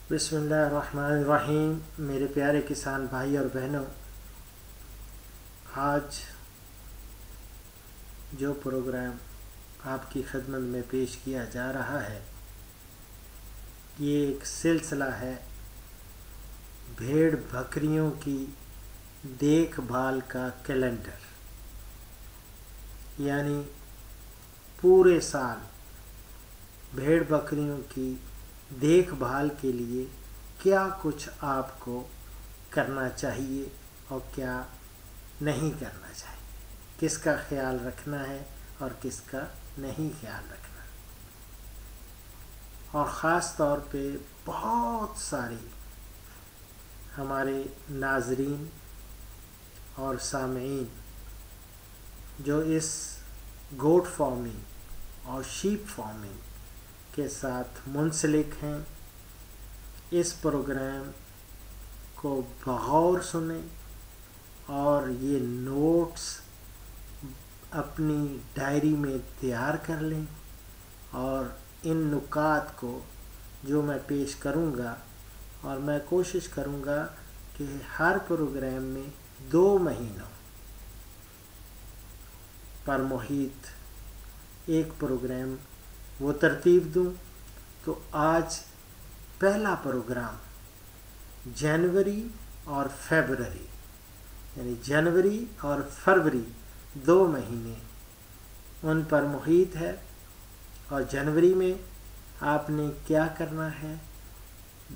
بسم اللہ الرحمن الرحیم۔ میرے پیارے کسان بھائی اور بہنوں، آج جو پروگرام آپ کی خدمت میں پیش کیا جا رہا ہے، یہ ایک سلسلہ ہے بھیڑ بکریوں کی دیکھ بھال کا کیلنڈر، یعنی پورے سال بھیڑ بکریوں کی دیکھ بھال کے لیے کیا کچھ آپ کو کرنا چاہیے اور کیا نہیں کرنا چاہیے، کس کا خیال رکھنا ہے اور کس کا نہیں خیال رکھنا، اور خاص طور پہ بہت ساری ہمارے ناظرین اور سامعین جو اس گوٹ فارمنگ اور شیپ فارمنگ کے ساتھ منسلک ہیں، اس پروگرام کو بغور سنیں اور یہ نوٹس اپنی ڈائری میں تیار کر لیں، اور ان نکات کو جو میں پیش کروں گا، اور میں کوشش کروں گا کہ ہر پروگرام میں 2 مہینوں پر محیط ایک پروگرام وہ ترتیب دوں۔ تو آج پہلا پروگرام جنوری اور فیبرری، یعنی جنوری اور فروری 2 مہینے ان پر محیط ہے۔ اور جنوری میں آپ نے کیا کرنا ہے،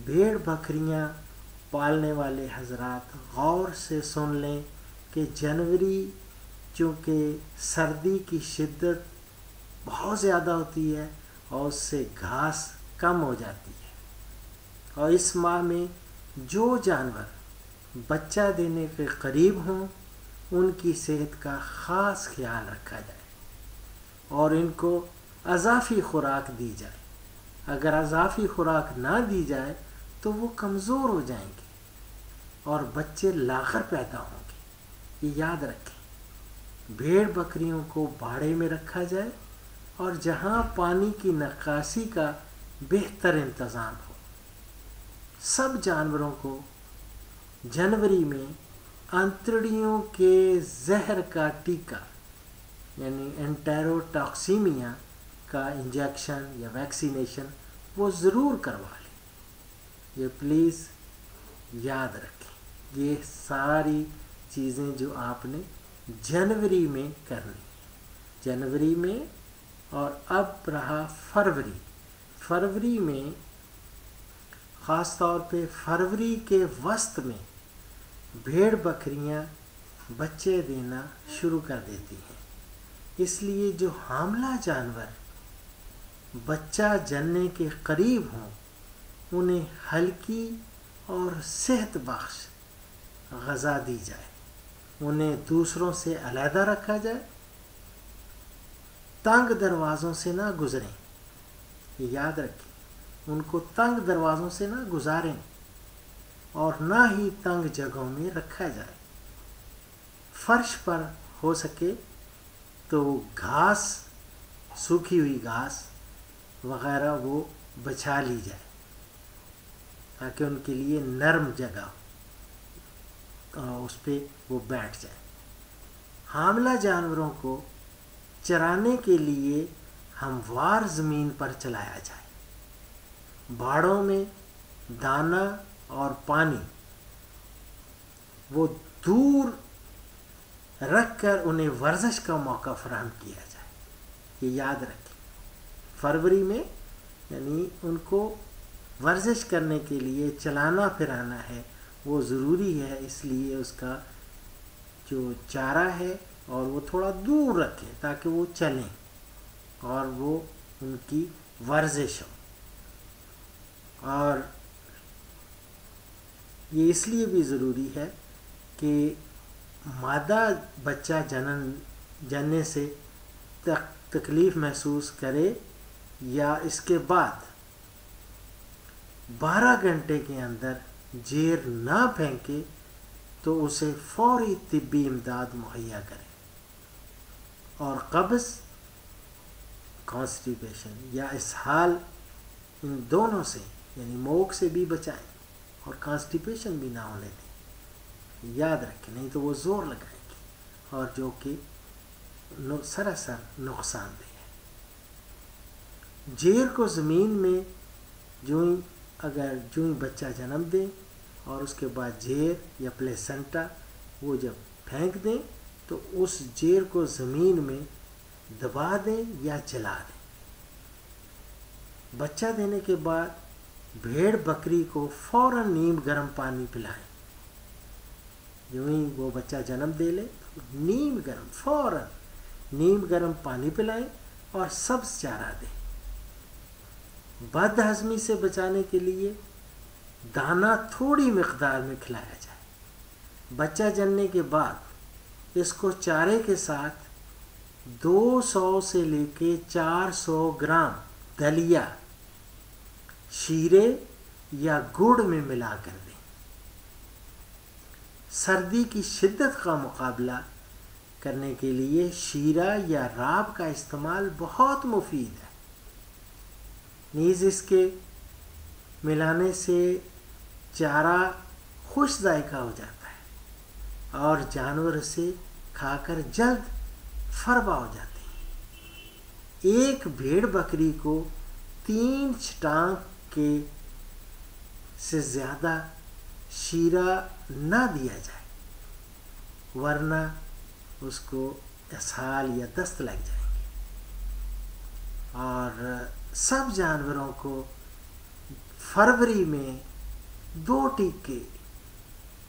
بھیڑ بکریاں پالنے والے حضرات غور سے سن لیں کہ جنوری چونکہ سردی کی شدت بہت زیادہ ہوتی ہے اور اس سے گھاس کم ہو جاتی ہے، اور اس ماہ میں جو جانور بچہ دینے کے قریب ہوں ان کی صحت کا خاص خیال رکھا جائے اور ان کو اضافی خوراک دی جائے۔ اگر اضافی خوراک نہ دی جائے تو وہ کمزور ہو جائیں گے اور بچے لاغر پیدا ہوں گے۔ یہ یاد رکھیں، بھیڑ بکریوں کو باڑے میں رکھا جائے اور جہاں پانی کی نکاسی کا بہتر انتظام ہو۔ سب جانوروں کو جنوری میں انتڑیوں کے زہر کا ٹیکہ، یعنی انٹیروٹاکسیمیا کا انجیکشن یا ویکسینیشن وہ ضرور کروا لیں۔ یہ پلیز یاد رکھیں، یہ ساری چیزیں جو آپ نے جنوری میں کرنی، جنوری میں۔ اور اب رہا فروری میں، خاص طور پہ فروری کے وسط میں بھیڑ بکریاں بچے دینا شروع کر دیتی ہیں، اس لیے جو حاملہ جانور بچہ جننے کے قریب ہوں انہیں ہلکی اور صحت بخش غذا دی جائے، انہیں دوسروں سے علیحدہ رکھا جائے، تنگ دروازوں سے نہ گزریں، یہ یاد رکھیں، ان کو تنگ دروازوں سے نہ گزاریں اور نہ ہی تنگ جگہوں میں رکھا جائے۔ فرش پر ہو سکے تو گھاس، سوکھی ہوئی گھاس وغیرہ وہ بچھا لی جائے تاکہ ان کے لیے نرم جگہ اس پہ وہ بیٹھ جائے۔ حاملہ جانوروں کو چرانے کے لیے ہموار زمین پر چلایا جائے، باڑوں میں دانہ اور پانی وہ دور رکھ کر انہیں ورزش کا موقع فراہم کیا جائے، یہ یاد رکھیں۔ فروری میں یعنی ان کو ورزش کرنے کے لیے چلانا پھرانا ہے، وہ ضروری ہے، اس لیے اس کا جو چارہ ہے اور وہ تھوڑا دور رکھیں تاکہ وہ چلیں اور وہ ان کی ورزش ہو۔ اور یہ اس لیے بھی ضروری ہے کہ مادہ بچہ جننے سے تکلیف محسوس کرے یا اس کے بعد 12 گھنٹے کے اندر زیر نہ پھینکے تو اسے فوری طبی امداد مہیا کرے، اور قبض، کانسٹیپیشن یا اسہال، ان دونوں سے یعنی موک سے بھی بچائیں اور کانسٹیپیشن بھی نہ ہونے دیں، یاد رکھیں، نہیں تو وہ زور لگائیں گی اور جو کہ سراسر نقصان دہ ہے۔ جیر کو زمین میں جو ہی بچہ جنم دے اور اس کے بعد جیر یا پلیسنٹا وہ جب پھینک دیں تو اس جیر کو زمین میں دبا دیں یا جلا دیں۔ بچہ دینے کے بعد بھیڑ بکری کو فوراً نیم گرم پانی پلائیں۔ جو ہی وہ بچہ جنم دے لے فوراً نیم گرم پانی پلائیں اور سبز چارہ دیں۔ بد ہضمی سے بچانے کے لیے دانہ تھوڑی مقدار میں کھلایا جائے۔ بچہ جننے کے بعد اس کو چارے کے ساتھ 200 سے لے کے 400 گرام دلیا شیرے یا گڑ میں ملا کر دیں۔ سردی کی شدت کا مقابلہ کرنے کے لیے شیرہ یا راب کا استعمال بہت مفید ہے۔ نیز اس کے ملانے سے چارہ خوش ذائقہ ہو جاتا ہے اور جانور اسے کھا کر جلد فربا ہو جاتے ہیں۔ ایک بھیڑ بکری کو 3 چھٹانک کے سے زیادہ شیرہ نہ دیا جائے ورنہ اس کو اسہال یا دست لگ جائیں گے۔ اور سب جانوروں کو فروری میں 2 ٹیکے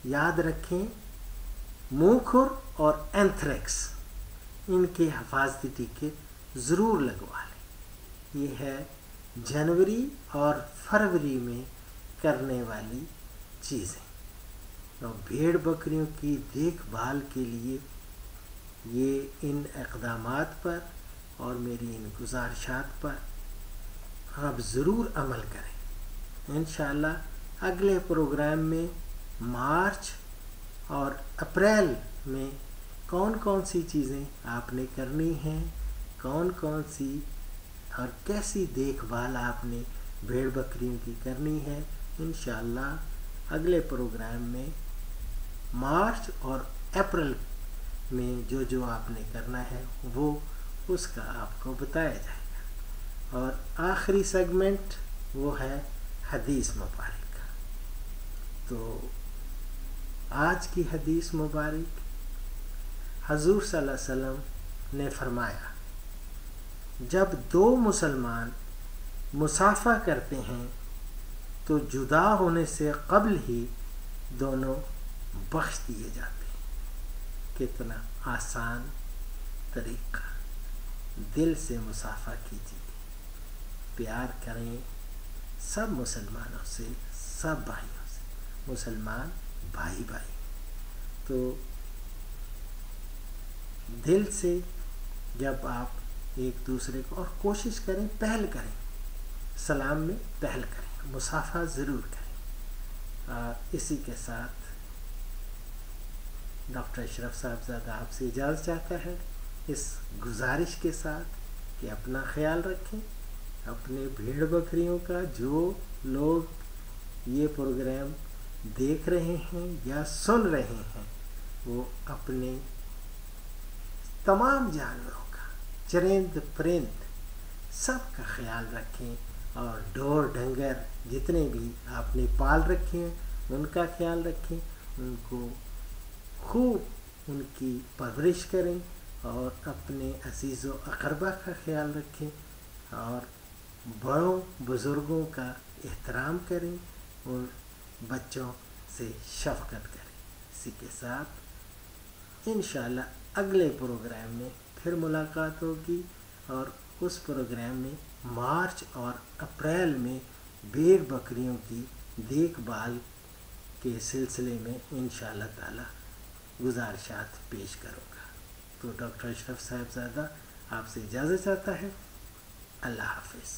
یاد رکھیں، منہ کھر اور اینتھریکس، ان کے حفاظتی ٹیکے ضرور لگوا لیں۔ یہ ہے جنوری اور فروری میں کرنے والی چیزیں۔ اور بھیڑ بکریوں کی دیکھ بھال کے لیے یہ ان اقدامات پر اور میری ان گزارشات پر آپ ضرور عمل کریں۔ انشاءاللہ اگلے پروگرام میں مارچ اور اپریل میں کون کون سی چیزیں آپ نے کرنی ہیں، کون کون سی اور کیسی دیکھ بھال آپ نے بھیڑ بکریوں کی کرنی ہے، انشاءاللہ اگلے پروگرام میں مارچ اور اپریل میں جو آپ نے کرنا ہے وہ اس کا آپ کو بتایا جائے گا۔ اور آخری سیگمنٹ وہ ہے حدیث مبارک کا۔ تو آج کی حدیث مبارک، حضور صلی اللہ علیہ وسلم نے فرمایا، جب 2 مسلمان مصافحہ کرتے ہیں تو جدا ہونے سے قبل ہی دونوں بخش دیے جاتے ہیں۔ کتنا آسان طریقہ! دل سے مصافحہ کیجیے، پیار کریں سب مسلمانوں سے، سب بھائیوں سے، مسلمان بھائی بھائی۔ تو دل سے جب آپ ایک دوسرے کو، اور کوشش کریں پہل کریں، سلام میں پہل کریں، مصافحہ ضرور کریں۔ اسی کے ساتھ ڈاکٹر اشرف صاحبزادہ آپ سے اجازت چاہتا ہے، اس گزارش کے ساتھ کہ اپنا خیال رکھیں، اپنے بھیڑ بکریوں کا، جو لوگ یہ پروگرام دیکھ رہے ہیں یا سن رہے ہیں وہ اپنے تمام جانوروں کا، چرند پرند سب کا خیال رکھیں، اور ڈور ڈنگر جتنے بھی آپ نے پال رکھے ہیں ان کا خیال رکھیں، ان کو خوب ان کی پرورش کریں اور اپنے عزیز و اقربا کا خیال رکھیں اور بڑوں بزرگوں کا احترام کریں اور بچوں سے شفقت کریں۔ اسی کے ساتھ انشاءاللہ اگلے پروگرام میں پھر ملاقات ہوگی، اور اس پروگرام میں مارچ اور اپریل میں بھیڑ بکریوں کی دیکھ بھال کے سلسلے میں انشاءاللہ تعالی گزارشات پیش کروں گا۔ تو ڈاکٹر اشرف صاحبزادہ آپ سے اجازت چاہتا ہے۔ اللہ حافظ۔